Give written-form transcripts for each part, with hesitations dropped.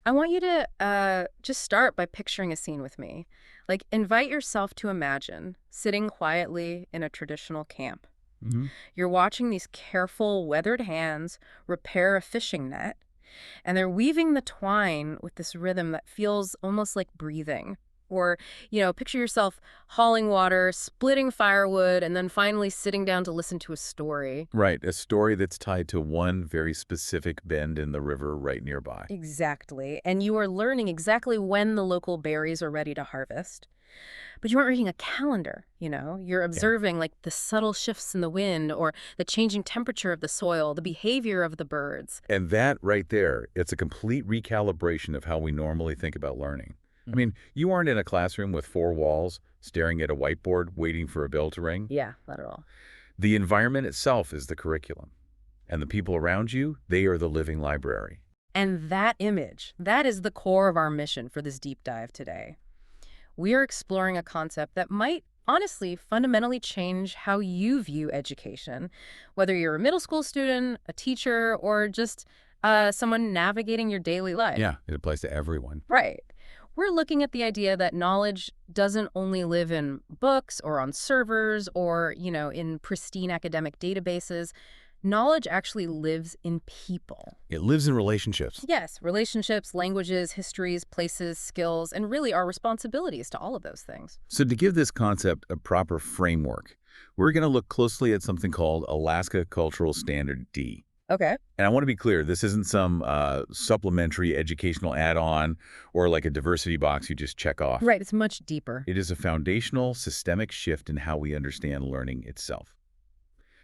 I want you to just start by picturing a scene with me. Like, invite yourself to imagine sitting quietly in a traditional camp. Hmm. You're watching these careful, weathered hands repair a fishing net, and they're weaving the twine with this rhythm that feels almost like breathing. Or, picture yourself hauling water, splitting firewood, and then finally sitting down to listen to a story. Right, a story that's tied to one very specific bend in the river right nearby. Exactly. And you are learning exactly when the local berries are ready to harvest. But you aren't reading a calendar. You're Yeah. observing like the subtle shifts in the wind or the changing temperature of the soil, the behavior of the birds. And that right there, it's a complete recalibration of how we normally think about learning. I Mhm. mean, you aren't in a classroom with four walls, staring at a whiteboard, waiting for a bell to ring. Yeah, not at all. The environment itself is the curriculum. And the people around you, they are the living library. And that image, that is the core of our mission for this deep dive today. We are exploring a concept that might honestly fundamentally change how you view education, whether you're a middle school student, a teacher, or just someone navigating your daily life. Yeah, it applies to everyone. Right. We're looking at the idea that knowledge doesn't only live in books or on servers or, in pristine academic databases. Knowledge actually lives in people. It lives in relationships. Yes, relationships, languages, histories, places, skills, and really our responsibilities to all of those things. So to give this concept a proper framework, we're going to look closely at something called Alaska Cultural Standard D. Okay. And I want to be clear, this isn't some supplementary educational add-on or like a diversity box you just check off. Right, it's much deeper. It is a foundational, systemic shift in how we understand learning itself.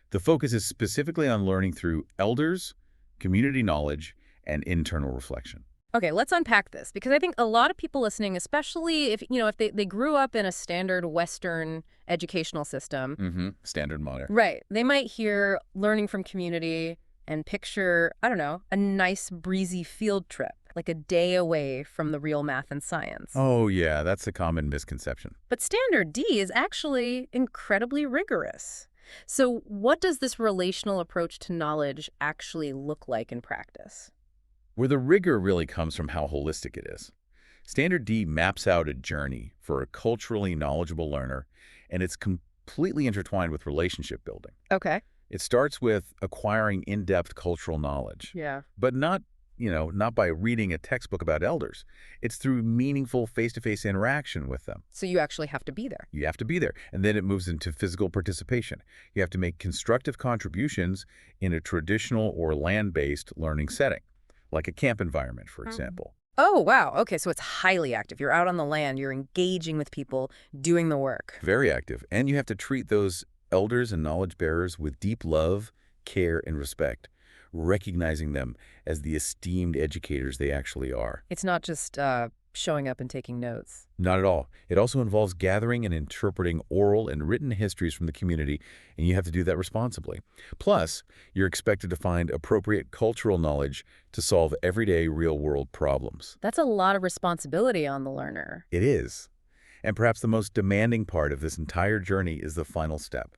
The focus is specifically on learning through elders, community knowledge, and internal reflection. Okay, let's unpack this because I think a lot of people listening, especially if they grew up in a standard Western educational system, Standard model. right, they might hear learning from community and picture, I don't know, a nice breezy field trip, like a day away from the real math and science. Oh, yeah, that's a common misconception. But Standard D is actually incredibly rigorous. So what does this relational approach to knowledge actually look like in practice? Where the rigor really comes from how holistic it is. Standard D maps out a journey for a culturally knowledgeable learner, and it's completely intertwined with relationship building. Okay. It starts with acquiring in-depth cultural knowledge, Yeah. but not by reading a textbook about elders. It's through meaningful face-to-face interaction with them. So you actually have to be there. You have to be there. And then it moves into physical participation. You have to make constructive contributions in a traditional or land-based learning setting, like a camp environment, for example. Oh, wow. Okay, so it's highly active. You're out on the land, you're engaging with people, doing the work. Very active. And you have to treat those elders and knowledge bearers with deep love, care, and respect, recognizing them as the esteemed educators they actually are. It's not just showing up and taking notes. Not at all. It also involves gathering and interpreting oral and written histories from the community, and you have to do that responsibly. Plus, you're expected to find appropriate cultural knowledge to solve everyday real-world problems. That's a lot of responsibility on the learner. It is. And perhaps the most demanding part of this entire journey is the final step,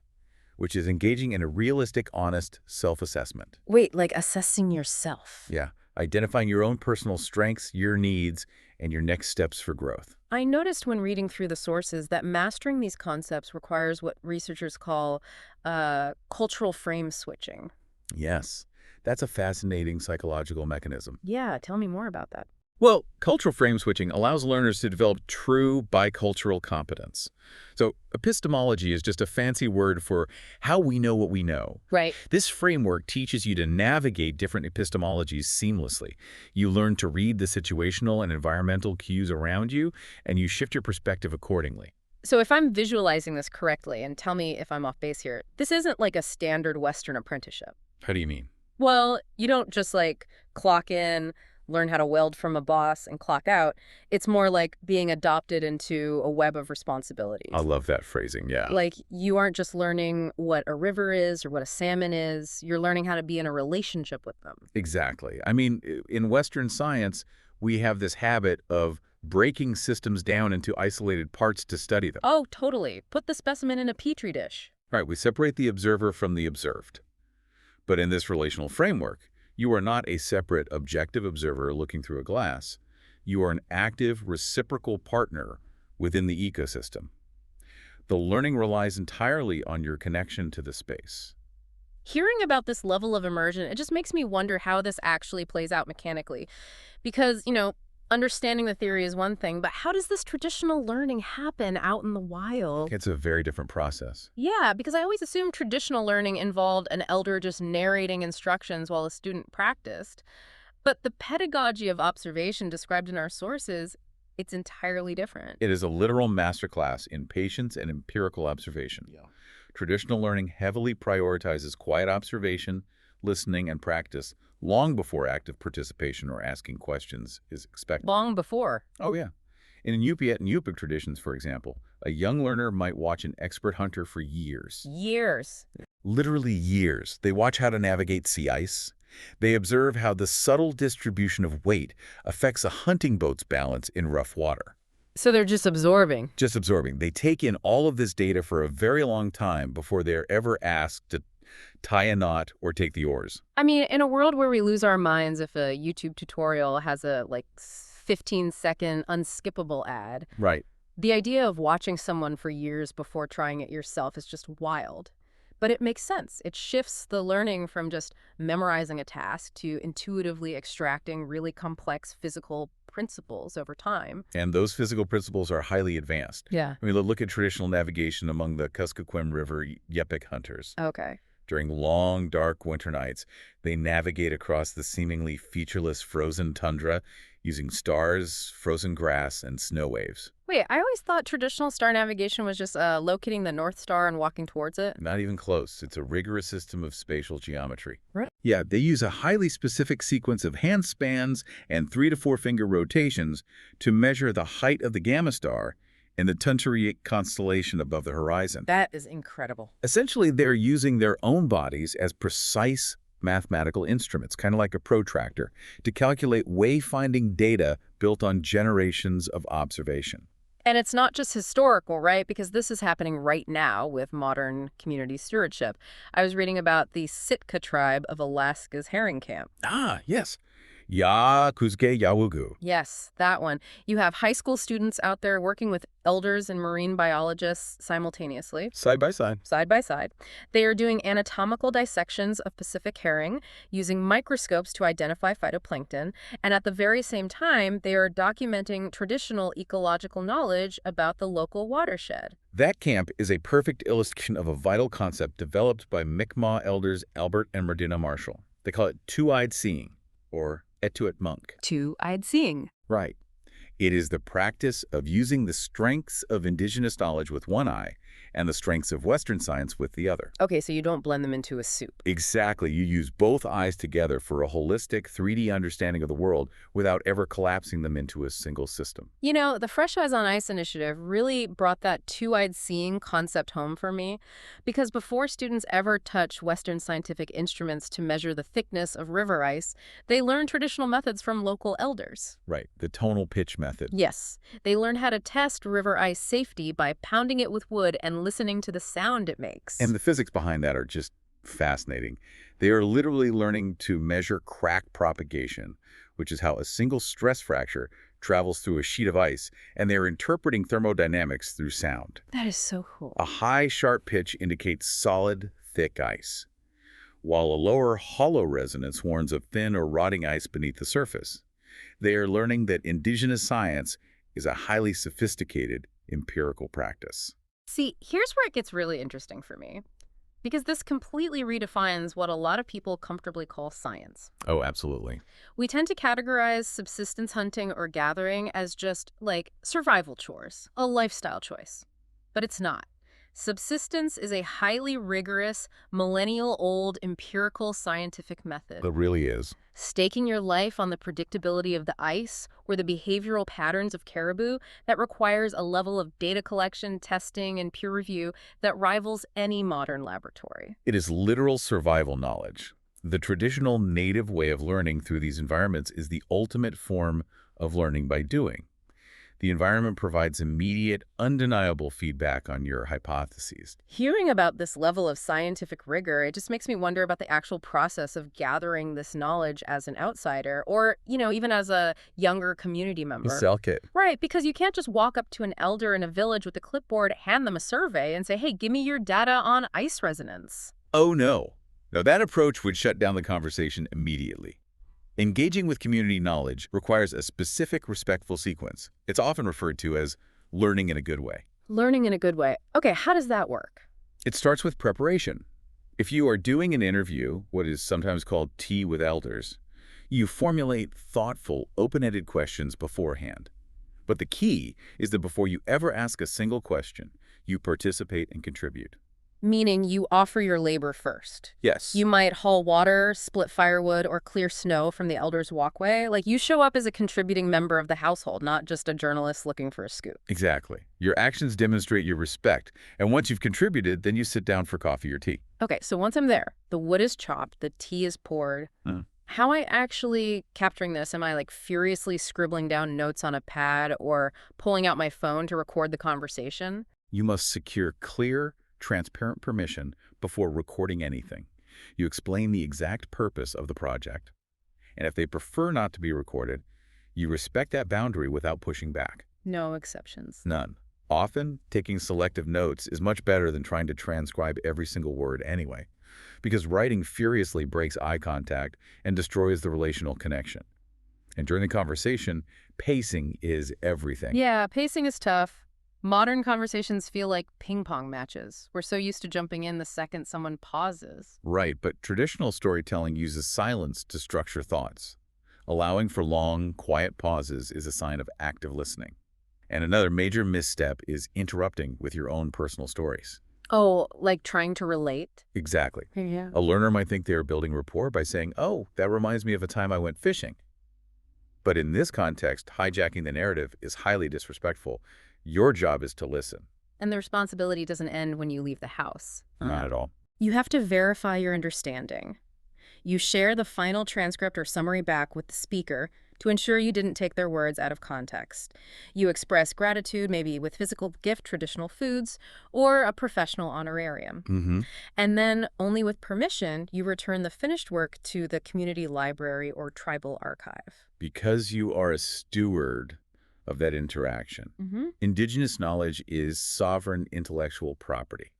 which is engaging in a realistic, honest self-assessment. Wait, like assessing yourself. Yeah, identifying your own personal strengths, your needs, and your next steps for growth. I noticed when reading through the sources that mastering these concepts requires what researchers call cultural frame switching. Yes, that's a fascinating psychological mechanism. Yeah, tell me more about that. Well, cultural frame switching allows learners to develop true bicultural competence. So epistemology is just a fancy word for how we know what we know. Right. This framework teaches you to navigate different epistemologies seamlessly. You learn to read the situational and environmental cues around you, and you shift your perspective accordingly. So if I'm visualizing this correctly, and tell me if I'm off base here, this isn't like a standard Western apprenticeship. How do you mean? Well, you don't just like clock in, learn how to weld from a boss, and clock out. It's more like being adopted into a web of responsibilities. I love that phrasing, yeah. Like, you aren't just learning what a river is or what a salmon is. You're learning how to be in a relationship with them. Exactly. I mean, in Western science, we have this habit of breaking systems down into isolated parts to study them. Oh, totally. Put the specimen in a petri dish. Right, we separate the observer from the observed. But in this relational framework, you are not a separate objective observer looking through a glass. You are an active, reciprocal partner within the ecosystem. The learning relies entirely on your connection to the space. Hearing about this level of immersion, it just makes me wonder how this actually plays out mechanically. Because, understanding the theory is one thing, but how does this traditional learning happen out in the wild? It's a very different process. Yeah, because I always assumed traditional learning involved an elder just narrating instructions while a student practiced. But the pedagogy of observation described in our sources, it's entirely different. It is a literal masterclass in patience and empirical observation. Yeah. Traditional learning heavily prioritizes quiet observation, listening, and practice long before active participation or asking questions is expected. Long before. Oh, yeah. In Inupiat and Yupik traditions, for example, a young learner might watch an expert hunter for years. Years. Literally years. They watch how to navigate sea ice. They observe how the subtle distribution of weight affects a hunting boat's balance in rough water. So they're just absorbing. Just absorbing. They take in all of this data for a very long time before they're ever asked to tie a knot or take the oars. I mean, in a world where we lose our minds if a YouTube tutorial has a 15-second unskippable ad, Right. the idea of watching someone for years before trying it yourself is just wild. But it makes sense. It shifts the learning from just memorizing a task to intuitively extracting really complex physical principles over time. And those physical principles are highly advanced. Yeah. I mean, look at traditional navigation among the Kuskokwim River Yupik hunters. Okay. During long, dark winter nights, they navigate across the seemingly featureless frozen tundra using stars, frozen grass, and snow waves. Wait, I always thought traditional star navigation was just locating the North Star and walking towards it. Not even close. It's a rigorous system of spatial geometry. Right. Yeah, they use a highly specific sequence of hand spans and 3 to 4 finger rotations to measure the height of the Gamma star and the Tuntari constellation above the horizon. That is incredible. Essentially, they're using their own bodies as precise mathematical instruments, kind of like a protractor, to calculate wayfinding data built on generations of observation. And it's not just historical, right? Because this is happening right now with modern community stewardship. I was reading about the Sitka tribe of Alaska's herring camp. Ah, yes. Ya Kuzge Yawugu. Yes, that one. You have high school students out there working with elders and marine biologists simultaneously, Side by side. side by side. They are doing anatomical dissections of Pacific herring using microscopes to identify phytoplankton, and at the very same time, they are documenting traditional ecological knowledge about the local watershed. That camp is a perfect illustration of a vital concept developed by Mi'kmaq elders Albert and Merdina Marshall. They call it two-eyed seeing, or Etuat Monk. Two-eyed seeing. Right. It is the practice of using the strengths of indigenous knowledge with one eye and the strengths of Western science with the other. Okay, so you don't blend them into a soup. Exactly. You use both eyes together for a holistic 3D understanding of the world without ever collapsing them into a single system. You know, the Fresh Eyes on Ice initiative really brought that two-eyed seeing concept home for me, because before students ever touch Western scientific instruments to measure the thickness of river ice, they learn traditional methods from local elders. Right. The tonal pitch method. Yes, they learn how to test river ice safety by pounding it with wood and listening to the sound it makes. And the physics behind that are just fascinating. They are literally learning to measure crack propagation, which is how a single stress fracture travels through a sheet of ice, and they're interpreting thermodynamics through sound. That is so cool. A high, sharp pitch indicates solid, thick ice, while a lower, hollow resonance warns of thin or rotting ice beneath the surface. They are learning that indigenous science is a highly sophisticated empirical practice. See, here's where it gets really interesting for me, because this completely redefines what a lot of people comfortably call science. Oh, absolutely. We tend to categorize subsistence hunting or gathering as just like survival chores, a lifestyle choice. But it's not. Subsistence is a highly rigorous, millennial-old empirical scientific method. It really is. Staking your life on the predictability of the ice or the behavioral patterns of caribou, that requires a level of data collection, testing, and peer review that rivals any modern laboratory. It is literal survival knowledge. The traditional native way of learning through these environments is the ultimate form of learning by doing. The environment provides immediate, undeniable feedback on your hypotheses. Hearing about this level of scientific rigor, it just makes me wonder about the actual process of gathering this knowledge as an outsider or, even as a younger community A member. cell kit. Right, because you can't just walk up to an elder in a village with a clipboard, hand them a survey, and say, hey, give me your data on ice resonance. Oh, no. Now, that approach would shut down the conversation immediately. Engaging with community knowledge requires a specific, respectful sequence. It's often referred to as learning in a good way. Learning in a good way. Okay, how does that work? It starts with preparation. If you are doing an interview, what is sometimes called tea with elders, you formulate thoughtful, open-ended questions beforehand. But the key is that before you ever ask a single question, you participate and contribute. Meaning you offer your labor first. Yes. You might haul water, split firewood, or clear snow from the elder's walkway. Like, you show up as a contributing member of the household, not just a journalist looking for a scoop. Exactly. Your actions demonstrate your respect, and once you've contributed, then you sit down for coffee or tea. Okay, so once I'm there, the wood is chopped, the tea is poured. How am I actually capturing this? Am I furiously scribbling down notes on a pad or pulling out my phone to record the conversation? You must secure clear, transparent permission before recording anything. You explain the exact purpose of the project. And if they prefer not to be recorded, you respect that boundary without pushing back. No exceptions. None. Often, taking selective notes is much better than trying to transcribe every single word anyway, because writing furiously breaks eye contact and destroys the relational connection. And during the conversation, pacing is everything. Yeah, pacing is tough. Modern conversations feel like ping pong matches. We're so used to jumping in the second someone pauses. Right, but traditional storytelling uses silence to structure thoughts. Allowing for long, quiet pauses is a sign of active listening. And another major misstep is interrupting with your own personal stories. Oh, like trying to relate? Exactly. Yeah. A learner might think they are building rapport by saying, "Oh, that reminds me of a time I went fishing." But in this context, hijacking the narrative is highly disrespectful. Your job is to listen. And the responsibility doesn't end when you leave the house. Not at all. You have to verify your understanding. You share the final transcript or summary back with the speaker to ensure you didn't take their words out of context. You express gratitude, maybe with physical gift, traditional foods, or a professional honorarium. And then, only with permission, you return the finished work to the community library or tribal archive. Because you are a steward of that interaction. Indigenous knowledge is sovereign intellectual property.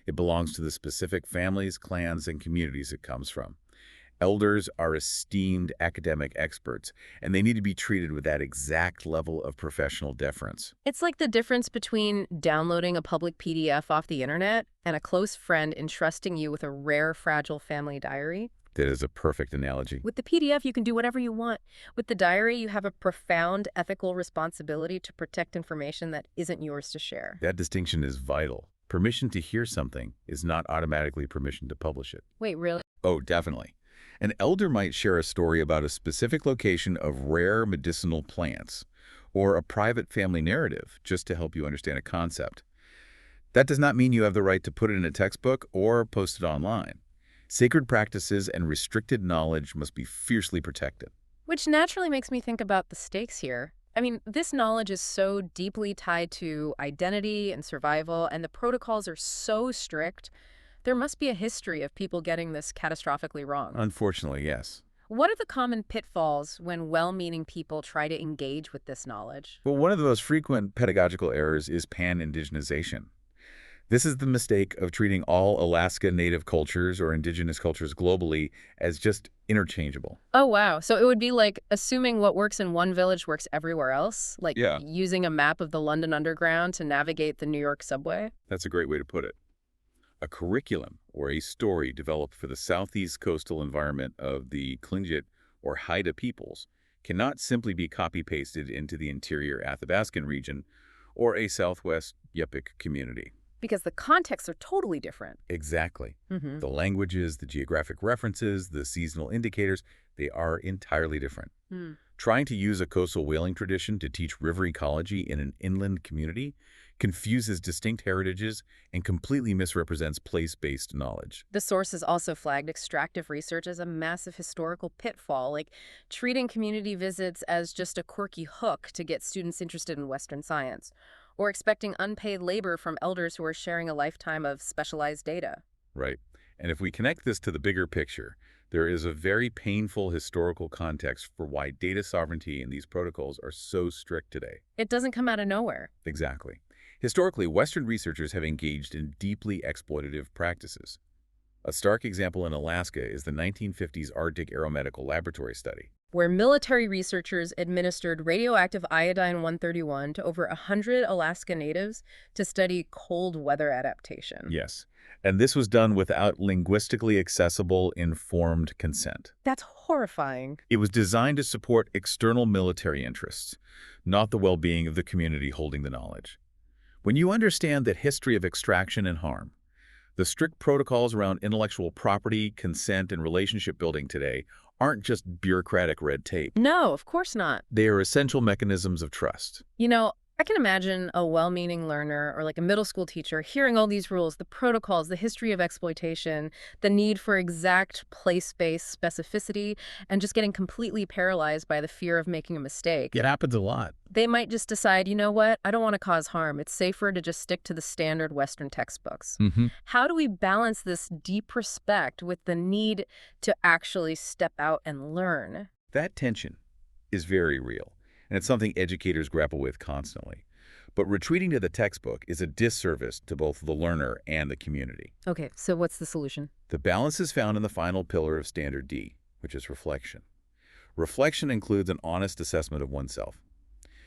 It belongs to the specific families, clans, and communities it comes from. Elders are esteemed academic experts, and they need to be treated with that exact level of professional deference. It's like the difference between downloading a public PDF off the internet and a close friend entrusting you with a rare, fragile family diary. That is a perfect analogy. With the PDF, you can do whatever you want. With the diary, you have a profound ethical responsibility to protect information that isn't yours to share. That distinction is vital. Permission to hear something is not automatically permission to publish it. Wait, really? Oh, definitely. An elder might share a story about a specific location of rare medicinal plants, or a private family narrative just to help you understand a concept. That does not mean you have the right to put it in a textbook or post it online. Sacred practices and restricted knowledge must be fiercely protected. Which naturally makes me think about the stakes here. I mean, this knowledge is so deeply tied to identity and survival, and the protocols are so strict. There must be a history of people getting this catastrophically wrong. Unfortunately, yes. What are the common pitfalls when well-meaning people try to engage with this knowledge? Well, one of the most frequent pedagogical errors is pan-indigenization. This is the mistake of treating all Alaska Native cultures or indigenous cultures globally as just interchangeable. Oh, wow. So it would be like assuming what works in one village works everywhere else? Like Yeah. using a map of the London Underground to navigate the New York subway? That's a great way to put it. A curriculum or a story developed for the southeast coastal environment of the Tlingit or Haida peoples cannot simply be copy-pasted into the interior Athabascan region or a southwest Yupik community. Because the contexts are totally different. Exactly. The languages, the geographic references, the seasonal indicators, they are entirely different. Trying to use a coastal whaling tradition to teach river ecology in an inland community confuses distinct heritages, and completely misrepresents place-based knowledge. The sources also flagged extractive research as a massive historical pitfall, like treating community visits as just a quirky hook to get students interested in Western science, or expecting unpaid labor from elders who are sharing a lifetime of specialized data. Right. And if we connect this to the bigger picture, there is a very painful historical context for why data sovereignty and these protocols are so strict today. It doesn't come out of nowhere. Exactly. Historically, Western researchers have engaged in deeply exploitative practices. A stark example in Alaska is the 1950s Arctic Aeromedical Laboratory study. Where military researchers administered radioactive iodine-131 to over 100 Alaska natives to study cold weather adaptation. Yes. And this was done without linguistically accessible, informed consent. That's horrifying. It was designed to support external military interests, not the well-being of the community holding the knowledge. When you understand that history of extraction and harm, the strict protocols around intellectual property, consent, and relationship building today aren't just bureaucratic red tape. No, of course not. They are essential mechanisms of trust. I can imagine a well-meaning learner or like a middle school teacher hearing all these rules, the protocols, the history of exploitation, the need for exact place-based specificity, and just getting completely paralyzed by the fear of making a mistake. It happens a lot. They might just decide, you know what, I don't want to cause harm. It's safer to just stick to the standard Western textbooks. How do we balance this deep respect with the need to actually step out and learn? That tension is very real, and it's something educators grapple with constantly. But retreating to the textbook is a disservice to both the learner and the community. Okay, so what's the solution? The balance is found in the final pillar of Standard D, which is reflection. Reflection includes an honest assessment of oneself.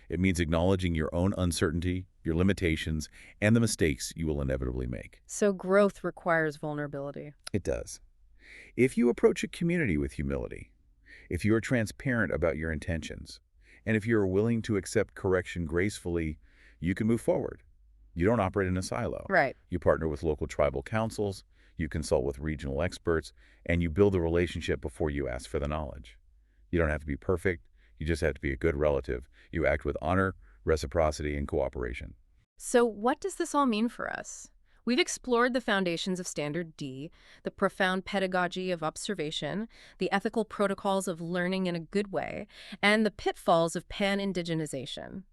It means acknowledging your own uncertainty, your limitations, and the mistakes you will inevitably make. So growth requires vulnerability. It does. If you approach a community with humility, if you are transparent about your intentions, and if you are willing to accept correction gracefully, you can move forward. You don't operate in a silo. Right. You partner with local tribal councils, you consult with regional experts, and you build a relationship before you ask for the knowledge. You don't have to be perfect. You just have to be a good relative. You act with honor, reciprocity, and cooperation. So what does this all mean for us? We've explored the foundations of Standard D, the profound pedagogy of observation, the ethical protocols of learning in a good way, and the pitfalls of pan-indigenization.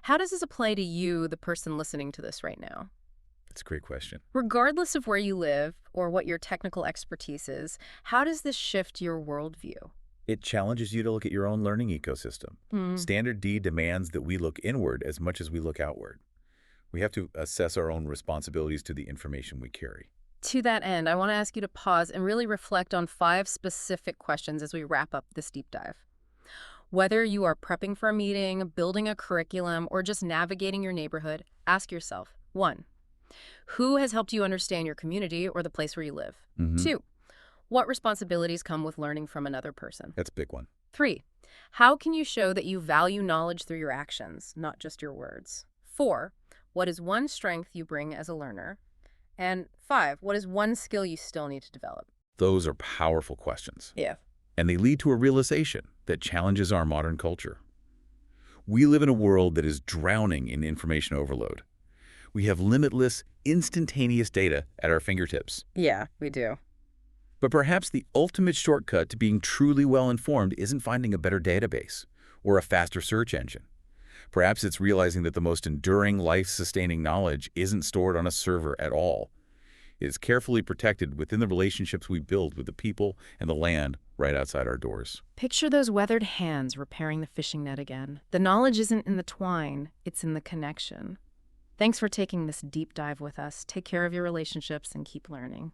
How does this apply to you, the person listening to this right now? That's a great question. Regardless of where you live or what your technical expertise is, how does this shift your worldview? It challenges you to look at your own learning ecosystem. Standard D demands that we look inward as much as we look outward. We have to assess our own responsibilities to the information we carry. To that end, I want to ask you to pause and really reflect on 5 specific questions as we wrap up this deep dive. Whether you are prepping for a meeting, building a curriculum, or just navigating your neighborhood, ask yourself, 1, who has helped you understand your community or the place where you live? 2, what responsibilities come with learning from another person? That's a big one. 3, how can you show that you value knowledge through your actions, not just your words? 4, what is one strength you bring as a learner? And 5, what is one skill you still need to develop? Those are powerful questions. Yeah. And they lead to a realization that challenges our modern culture. We live in a world that is drowning in information overload. We have limitless, instantaneous data at our fingertips. Yeah, we do. But perhaps the ultimate shortcut to being truly well-informed isn't finding a better database or a faster search engine. Perhaps it's realizing that the most enduring, life-sustaining knowledge isn't stored on a server at all. It is carefully protected within the relationships we build with the people and the land right outside our doors. Picture those weathered hands repairing the fishing net again. The knowledge isn't in the twine, it's in the connection. Thanks for taking this deep dive with us. Take care of your relationships and keep learning.